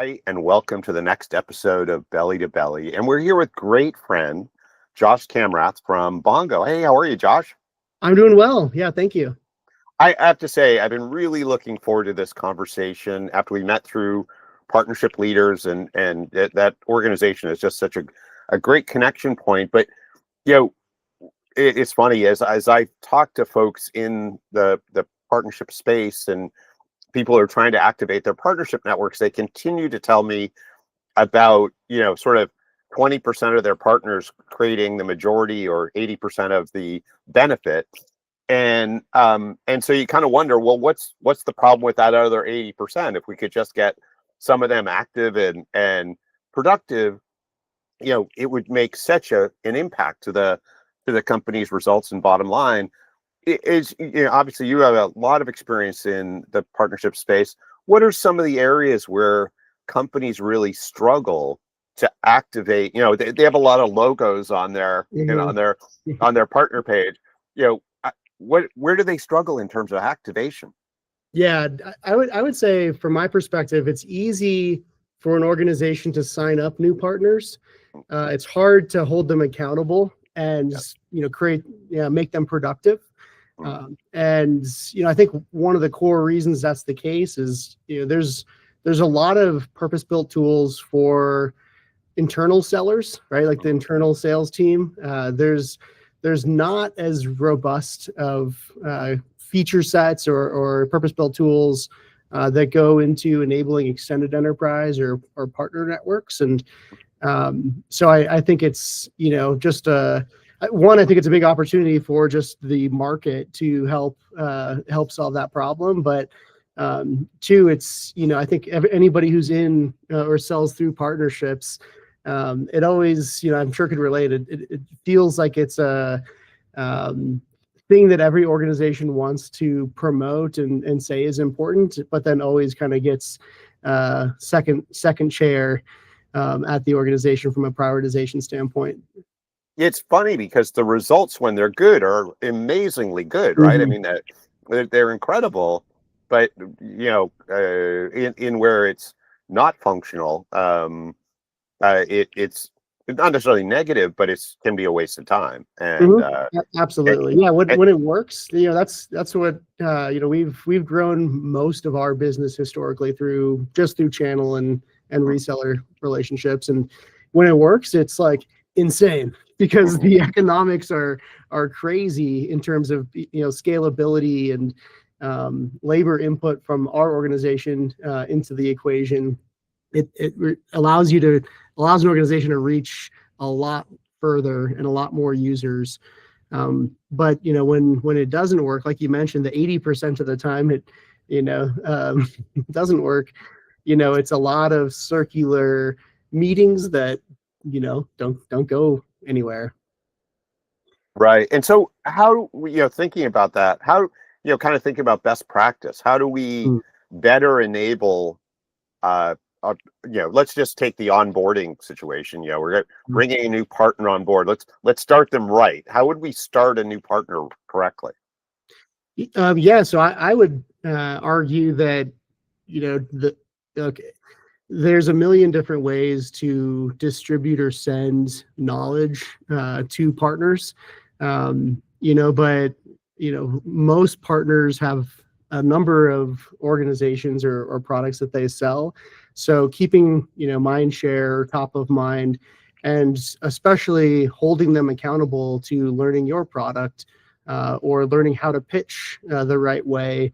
Hi, and welcome to the next episode of Belly to Belly. And we're here with great friend Josh Kamrath from Bongo. Hey, how are you, Josh? I'm doing well. Yeah, thank you. I have to say, I've been really looking forward to this conversation after we met through partnership leaders, and that organization is just such a great connection point. But you know, it's funny as I talk to folks in the partnership space and people are trying to activate their partnership networks, they continue to tell me about, sort of 20% of their partners creating the majority or 80% of the benefit. And so you kind of wonder, well, what's the problem with that other 80%? If we could just get some of them active and productive, it would make such an impact to the company's results and bottom line. It is, obviously you have a lot of experience in the partnership space. What are some of the areas where companies really struggle to activate? They have a lot of logos on their, Mhm. on their partner page. Where do they struggle in terms of activation? Yeah, I would say from my perspective, it's easy for an organization to sign up new partners. It's hard to hold them accountable and Yeah. create, make them productive. Mm. And I think one of the core reasons that's the case is there's a lot of purpose-built tools for internal sellers, right? Like the internal sales team. There's not as robust of feature sets or purpose-built tools that go into enabling extended enterprise or partner networks. And so I think it's just one. I think it's a big opportunity for just the market to help solve that problem. But two, it's I think anybody who's in or sells through partnerships, it always I'm sure could relate. It feels like it's a thing that every organization wants to promote and say is important, but then always kind of gets second chair at the organization from a prioritization standpoint. It's funny because the results when they're good are amazingly good, right? I Mhm. mean, they're incredible, but in where it's not functional, it's not necessarily negative, but it's can be a waste of time. And Mhm. it, Absolutely. Yeah, when it, when it works, that's what we've grown most of our business historically through channel and reseller relationships. And when it works, it's like insane because Mhm. the economics are crazy in terms of scalability and labor input from our organization into the equation. It allows an organization to reach a lot further and a lot more users. But when it doesn't work, like you mentioned, the 80% of the time it doesn't work. It's a lot of circular meetings that don't go anywhere. Right. And so how do we, thinking about that, how, kind of thinking about best practice, how do we Mm. better enable, uh, let's just take the onboarding situation. We're bringing a new partner on board. Let's start them right. How would we start a new partner correctly? Yeah, so I would argue that okay, there's a million different ways to distribute or send knowledge to partners. But most partners have a number of organizations or products that they sell. So keeping mind share top of mind, and especially holding them accountable to learning your product or learning how to pitch the right way.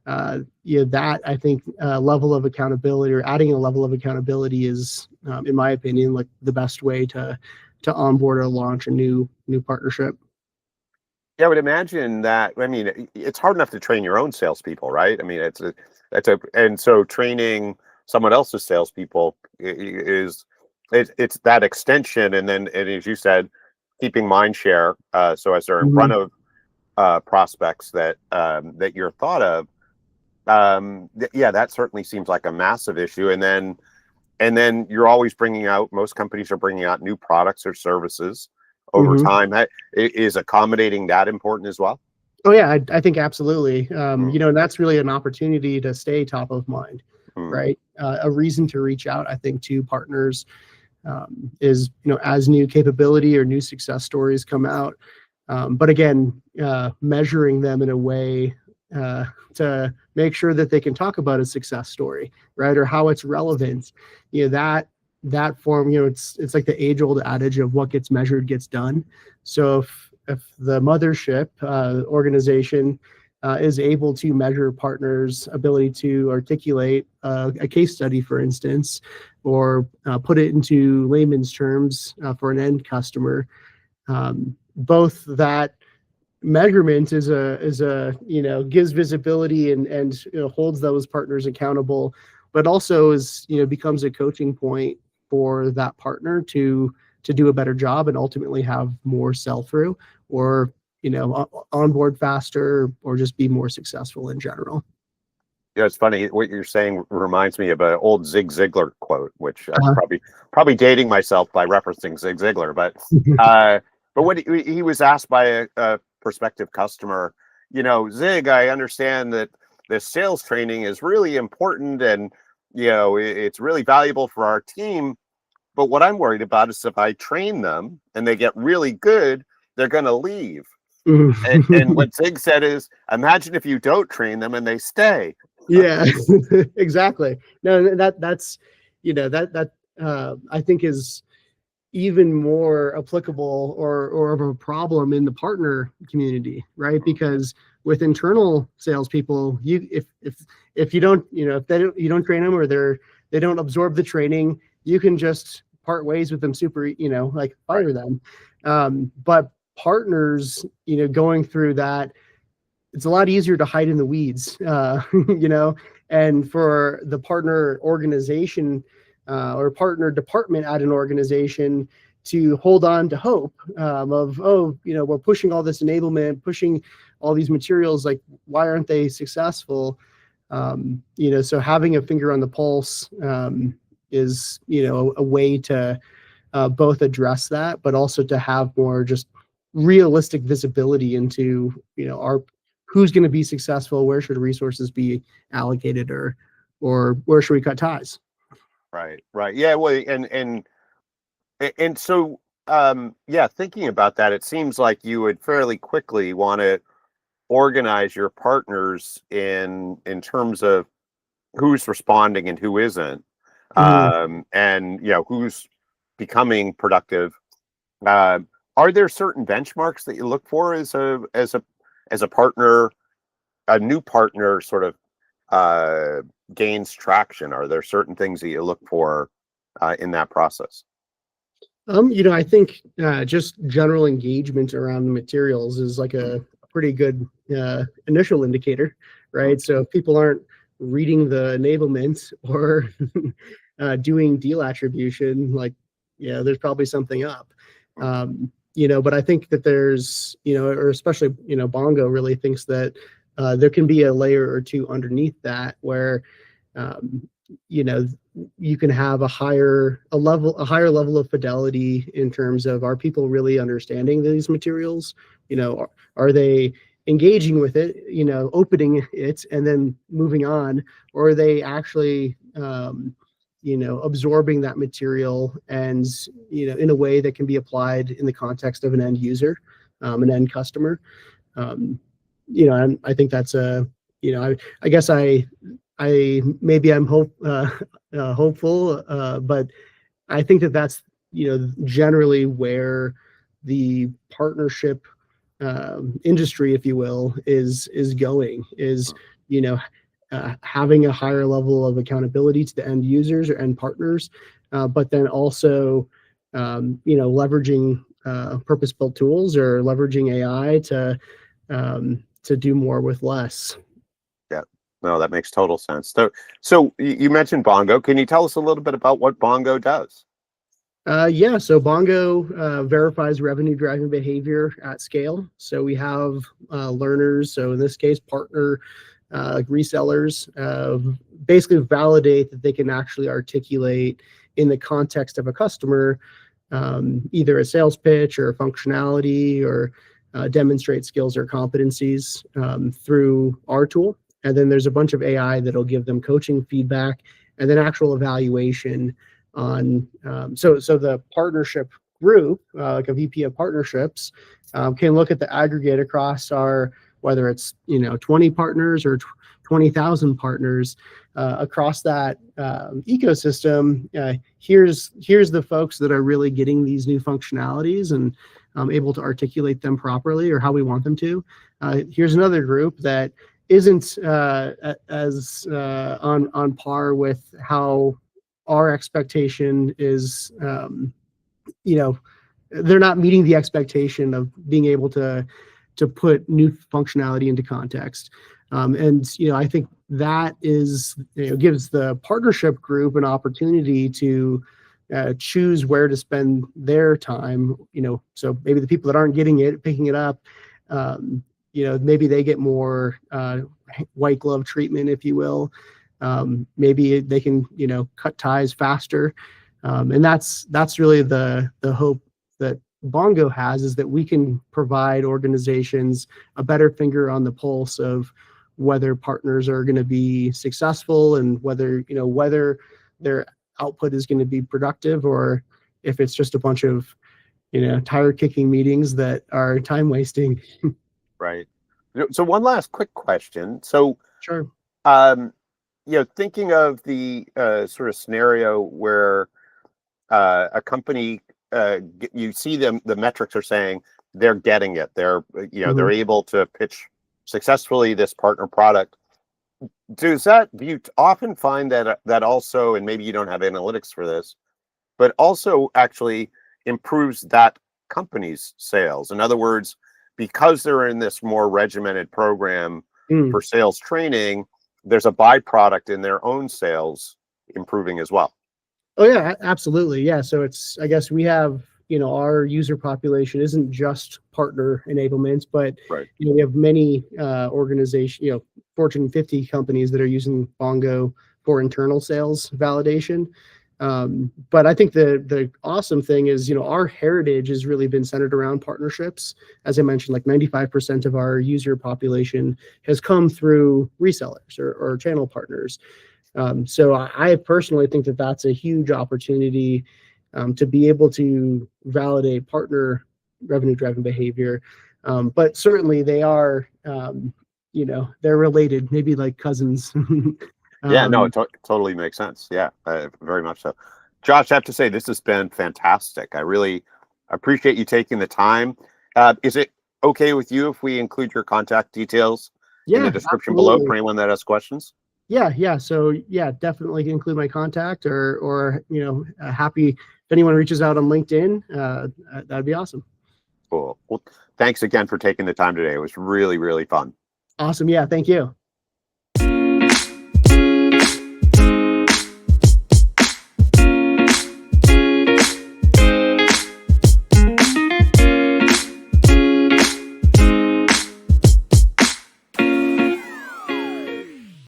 That I think level of accountability, or adding a level of accountability, is, in my opinion, like the best way to onboard or launch a new partnership. Yeah, I would imagine that. I mean, it's hard enough to train your own salespeople, right? I mean, and so training someone else's salespeople is it's that extension, and as you said, keeping mind share, so as they're in front Mhm. of prospects that you're thought of. Yeah, that certainly seems like a massive issue. And then you're always bringing out. Most companies are bringing out new products or services over Mhm. time. Is accommodating that important as well? Oh yeah, I think absolutely. Mm, And that's really an opportunity to stay top of mind. Hmm. right? A reason to reach out, I think, to partners is, as new capability or new success stories come out. But again, measuring them in a way to make sure that they can talk about a success story, right? Or how it's relevant. That form, it's like the age-old adage of what gets measured gets done. So if the mothership organization is able to measure partners' ability to articulate a case study, for instance, or put it into layman's terms for an end customer, both that measurement is a gives visibility and holds those partners accountable, but also is becomes a coaching point for that partner to do a better job and ultimately have more sell through, or onboard faster, or just be more successful in general. Yeah, it's funny. What you're saying reminds me of an old Zig Ziglar quote, which I'm Uh, probably dating myself by referencing Zig Ziglar. But when he was asked by a prospective customer, Zig, I understand that this sales training is really important, and it's really valuable for our team. But what I'm worried about is if I train them and they get really good, they're going to leave. And what Zig said is, imagine if you don't train them and they stay. Yeah, exactly. No, that's that I think is even more applicable or of a problem in the partner community, right? Because with internal salespeople, if you don't if you don't train them, or they don't absorb the training, you can just part ways with them, like fire them. But partners, going through that, it's a lot easier to hide in the weeds, and for the partner organization or partner department at an organization to hold on to hope of, we're pushing all this enablement, pushing all these materials, like, why aren't they successful? So having a finger on the pulse is, a way to both address that, but also to have more just realistic visibility into, our who's going to be successful, where should resources be allocated, or where should we cut ties? Right. Yeah. Well, and so, yeah, thinking about that, it seems like you would fairly quickly want to organize your partners in terms of who's responding and who isn't, and who's becoming productive. Are there certain benchmarks that you look for as a partner, a new partner sort of gains traction? Are there certain things that you look for in that process? I think just general engagement around the materials is like a pretty good initial indicator, right? So if people aren't reading the enablement or doing deal attribution, like, there's probably something up. But I think that there's, or especially, Bongo really thinks that there can be a layer or two underneath that where, you can have a higher level of fidelity in terms of, are people really understanding these materials? Are they engaging with it, opening it and then moving on, or are they actually absorbing that material and in a way that can be applied in the context of an end user, an end customer? And I think that's I guess maybe I'm hopeful, but I think that's generally where the partnership industry, if you will, is going, is having a higher level of accountability to the end users or end partners, but then also leveraging purpose-built tools or leveraging AI to do more with less. Yeah, no, that makes total sense. So you mentioned Bongo. Can you tell us a little bit about what Bongo does? Yeah, so Bongo verifies revenue driving behavior at scale. So we have learners, so in this case, partner resellers, basically validate that they can actually articulate in the context of a customer, either a sales pitch or a functionality, or demonstrate skills or competencies through our tool. And then there's a bunch of AI that'll give them coaching feedback and then actual evaluation on. So the partnership group, like a VP of partnerships, can look at the aggregate across our, whether it's 20 partners or 20,000 partners across that ecosystem. Here's the folks that are really getting these new functionalities and able to articulate them properly or how we want them to. Here's another group that isn't as on par with how our expectation is. They're not meeting the expectation of being able to put new functionality into context. And I think that is gives the partnership group an opportunity to choose where to spend their time. So maybe the people that aren't getting it, picking it up, maybe they get more white glove treatment, if you will. Maybe they can cut ties faster, and that's really the hope that Bongo has, is that we can provide organizations a better finger on the pulse of whether partners are going to be successful and whether their output is going to be productive, or if it's just a bunch of tire kicking meetings that are time wasting. Right. So one last quick question. So Sure. Thinking of the sort of scenario where a company, you see them, the metrics are saying they're getting it. They're they're able to pitch successfully this partner product. Do you often find that also, and maybe you don't have analytics for this, but also actually improves that company's sales? In other words, because they're in this more regimented program for sales training, there's a byproduct in their own sales improving as well. Oh yeah, absolutely. Yeah. So I guess we have, our user population isn't just partner enablements, but right. We have many organizations, Fortune 50 companies that are using Bongo for internal sales validation. But I think the awesome thing is, our heritage has really been centered around partnerships. As I mentioned, like 95% of our user population has come through resellers or channel partners. So I personally think that that's a huge opportunity to be able to validate partner revenue-driven behavior. But certainly they are, they're related, maybe like cousins. Yeah, no, it totally makes sense. Yeah, very much so. Josh, I have to say, this has been fantastic. I really appreciate you taking the time. Is it okay with you if we include your contact details in the description below for anyone that has questions? Yeah. So definitely include my contact or happy if anyone reaches out on LinkedIn. That'd be awesome. Cool. Well, thanks again for taking the time today. It was really, really fun. Awesome. Yeah. Thank you.